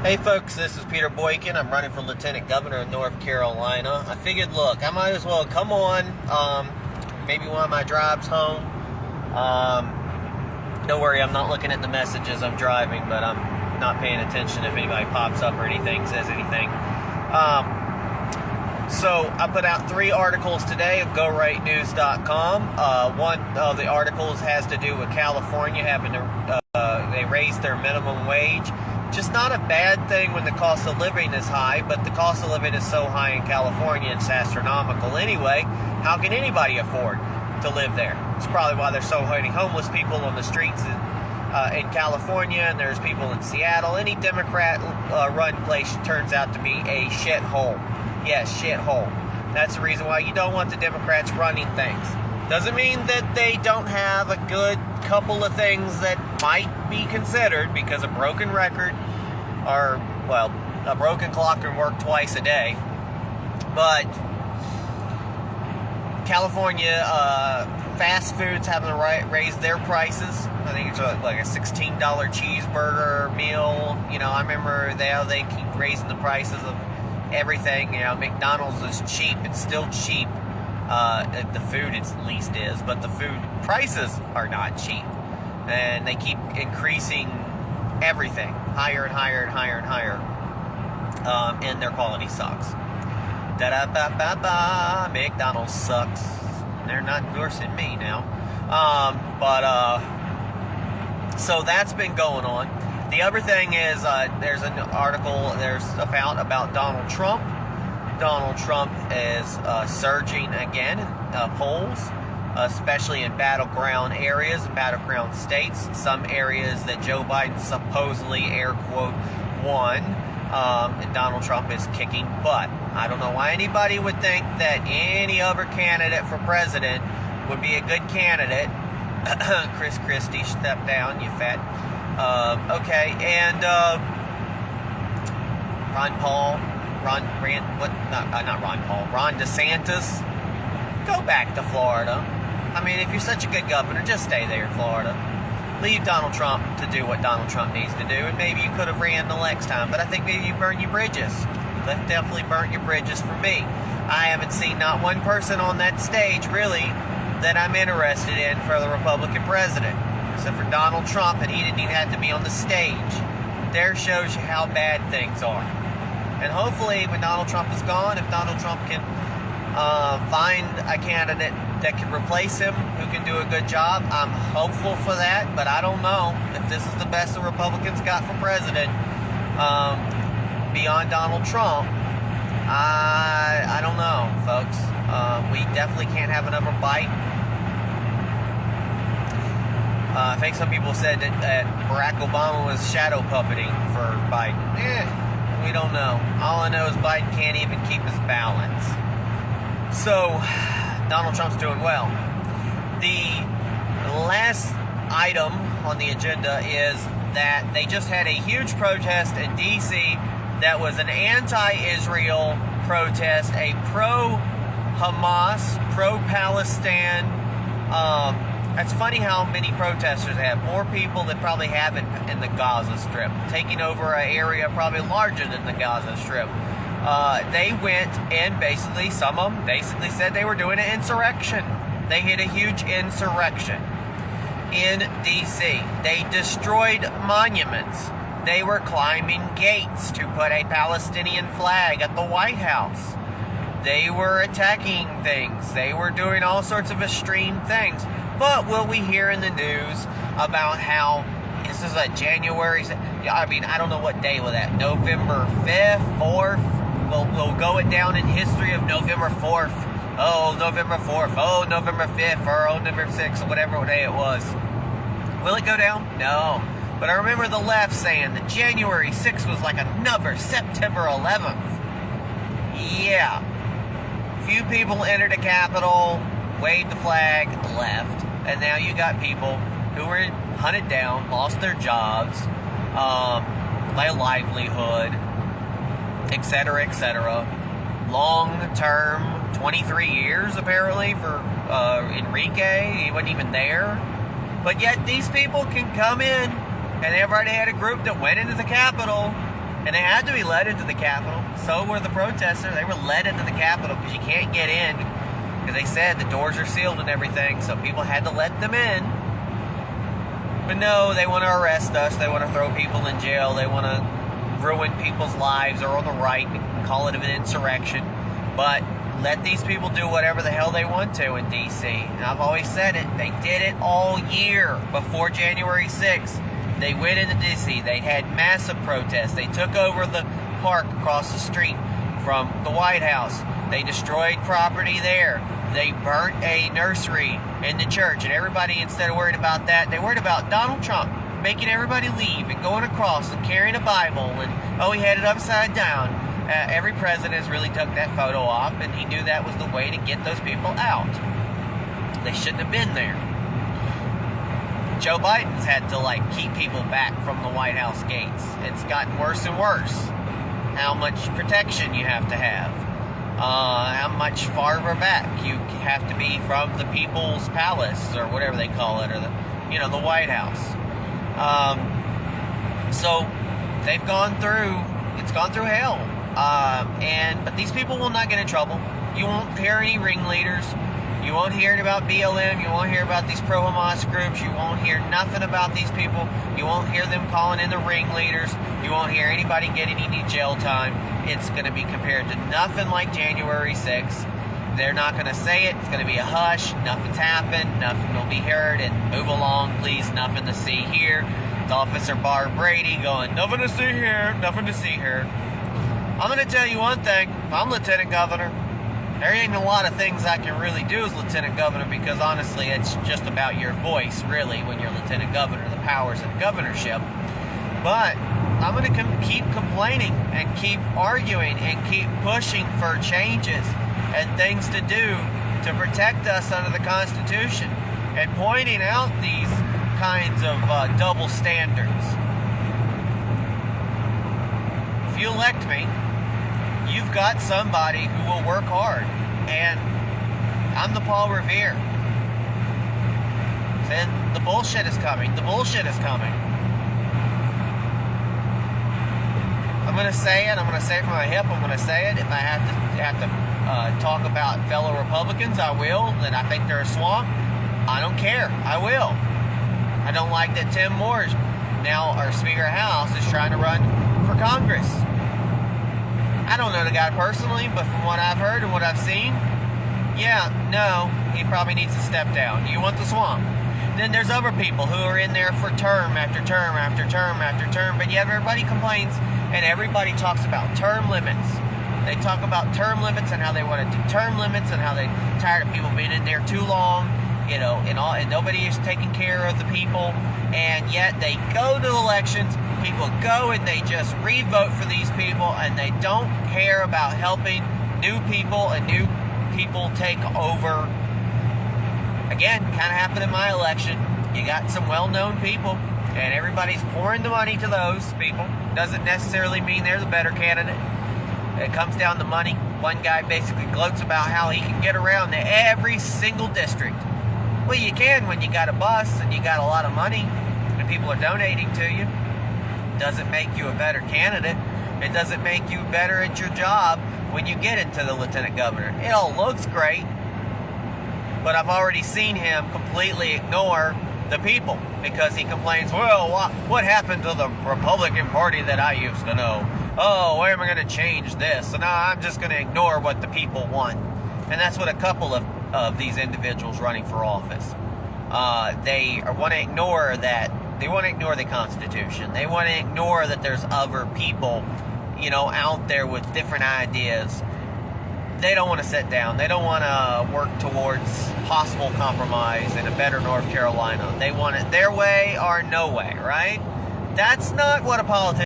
Hey folks, this is Peter Boykin. I'm running for Lieutenant Governor of North Carolina. I figured, look, I might as well come on, maybe one of my drives home. Don't worry, I'm not looking at the messages. I'm driving, but I'm not paying attention if anybody pops up or anything, says anything. So I put out 3 articles today of GoRightNews.com. One of the articles has to do with California having to, they raised their minimum wage. Just not a bad thing when the cost of living is high, but the cost of living is so high in California, it's astronomical anyway. How can anybody afford to live there? It's probably why there's so many homeless people on the streets in California, and there's people in Seattle. Any Democrat-run place turns out to be a shithole. Yes, shithole. That's the reason why you don't want the Democrats running things. Doesn't mean that they don't have a good couple of things that might be considered, because a broken record, or, well, a broken clock can work twice a day. But California fast foods having to raise their prices. I think it's like a $16 cheeseburger meal. You know, I remember they keep raising the prices of everything. You know, McDonald's is cheap. It's still cheap. The food at least is, but the food prices are not cheap, and they keep increasing everything higher and higher and higher and higher, and their quality sucks. Da-da-ba-ba-ba, McDonald's sucks. They're not endorsing me now. So that's been going on. The other thing is, there's an article found about Donald Trump. Donald Trump is surging again in polls, especially in battleground areas, battleground states, some areas that Joe Biden supposedly, air quote, won. And Donald Trump is kicking butt. I don't know why anybody would think that any other candidate for president would be a good candidate. Chris Christie, step down, you fat. Okay, and Ron DeSantis, go back to Florida. I mean, if you're such a good governor, just stay there in Florida. Leave Donald Trump to do what Donald Trump needs to do, and maybe you could have ran the next time, but I think maybe you burned your bridges. You definitely burnt your bridges for me. I haven't seen not one person on that stage, really, that I'm interested in for the Republican president, except for Donald Trump, and he didn't even have to be on the stage. There shows you how bad things are. And hopefully, when Donald Trump is gone, if Donald Trump can find a candidate that can replace him, who can do a good job, I'm hopeful for that. But I don't know if this is the best the Republicans got for president beyond Donald Trump. I don't know, folks. We definitely can't have another Biden. I think some people said that Barack Obama was shadow puppeting for Biden. We don't know. All I know is Biden can't even keep his balance. So, Donald Trump's doing well. The last item on the agenda is that they just had a huge protest in D.C. that was an anti-Israel protest, a pro-Hamas, pro-Palestine. It's funny how many protesters they have. More people than probably have in the Gaza Strip, taking over an area probably larger than the Gaza Strip. They went and basically, some of them basically said they were doing an insurrection. They hit a huge insurrection in D.C. They destroyed monuments. They were climbing gates to put a Palestinian flag at the White House. They were attacking things. They were doing all sorts of extreme things. But will we hear in the news about how this is a January, I mean, I don't know what day was that, November 5th, 4th? We'll go it down in history of November 4th. Oh, November 4th. Oh, November 5th, or oh, November 6th, or whatever day it was. Will it go down? No. But I remember the left saying that January 6th was like another September 11th. Yeah. Few people entered the Capitol, waved the flag, left. And now you got people who were hunted down, lost their jobs, their livelihood, etc., etc. Long-term, 23 years apparently for Enrique. He wasn't even there. But yet these people can come in, and they've already had a group that went into the Capitol And they had to be led into the Capitol. So were the protesters. They were led into the Capitol because you can't get in. Because they said the doors are sealed and everything. So people had to let them in. But no, they want to arrest us. They want to throw people in jail. They want to ruin people's lives, or on the right, call it an insurrection. But let these people do whatever the hell they want to in D.C. And I've always said it. They did it all year before January 6th. They went into D.C. They had massive protests. They took over the park across the street from the White House. They destroyed property there. They burnt a nursery in the church. And everybody, instead of worried about that, they worried about Donald Trump making everybody leave and going across and carrying a Bible. And, oh, he had it upside down. Every president has really took that photo op, and he knew that was the way to get those people out. They shouldn't have been there. Joe Biden's had to keep people back from the White House gates. It's gotten worse and worse. How much protection you have to have. How much farther back you have to be from the People's Palace, or whatever they call it, or the White House. So they've gone through. It's gone through hell. But these people will not get in trouble. You won't hear any ringleaders. You won't hear about BLM. You won't hear about these pro-Hamas groups. You won't hear nothing about these people. You won't hear them calling in the ringleaders. You won't hear anybody getting any jail time. It's going to be compared to nothing like January 6th. They're not going to say it. It's going to be a hush. Nothing's happened. Nothing will be heard. And move along, please. Nothing to see here. It's Officer Barb Brady going, nothing to see here. Nothing to see here. I'm going to tell you one thing. If I'm Lieutenant Governor, there ain't a lot of things I can really do as Lieutenant Governor, because honestly, it's just about your voice, really, when you're Lieutenant Governor, the powers of governorship. But I'm going to keep complaining and keep arguing and keep pushing for changes and things to do to protect us under the Constitution, and pointing out these kinds of double standards. If you elect me, you've got somebody who will work hard. And I'm the Paul Revere. Then the bullshit is coming. The bullshit is coming. I'm going to say it. I'm going to say it from my hip. I'm going to say it. If I have to talk about fellow Republicans, I will. That I think they're a swamp. I don't care. I will. I don't like that Tim Moore, now our Speaker of the House, is trying to run for Congress. I don't know the guy personally, but from what I've heard and what I've seen, yeah, no, he probably needs to step down. You want the swamp. Then there's other people who are in there for term after term after term after term, but yet everybody complains, and everybody talks about term limits. They talk about term limits and how they want to do term limits and how they're tired of people being in there too long, and nobody is taking care of the people, and yet they go to elections. People go and they just re-vote for these people, and they don't care about helping new people and new people take over. Again, kind of happened in my election. You got some well-known people, and everybody's pouring the money to those people. Doesn't necessarily mean they're the better candidate. It comes down to money. One guy basically gloats about how he can get around to every single district. Well, you can when you got a bus and you got a lot of money and people are donating to you. Doesn't make you a better candidate. It doesn't make you better at your job when you get into the lieutenant governor. It all looks great, but I've already seen him completely ignore the people because he complains, well, what happened to the Republican Party that I used to know? Oh, where am I going to change this? So now I'm just going to ignore what the people want. And that's what a couple of these individuals running for office. They want to ignore that. They want to ignore the Constitution. They want to ignore that there's other people, out there with different ideas. They don't want to sit down. They don't want to work towards possible compromise in a better North Carolina. They want it their way or no way, right? That's not what a politician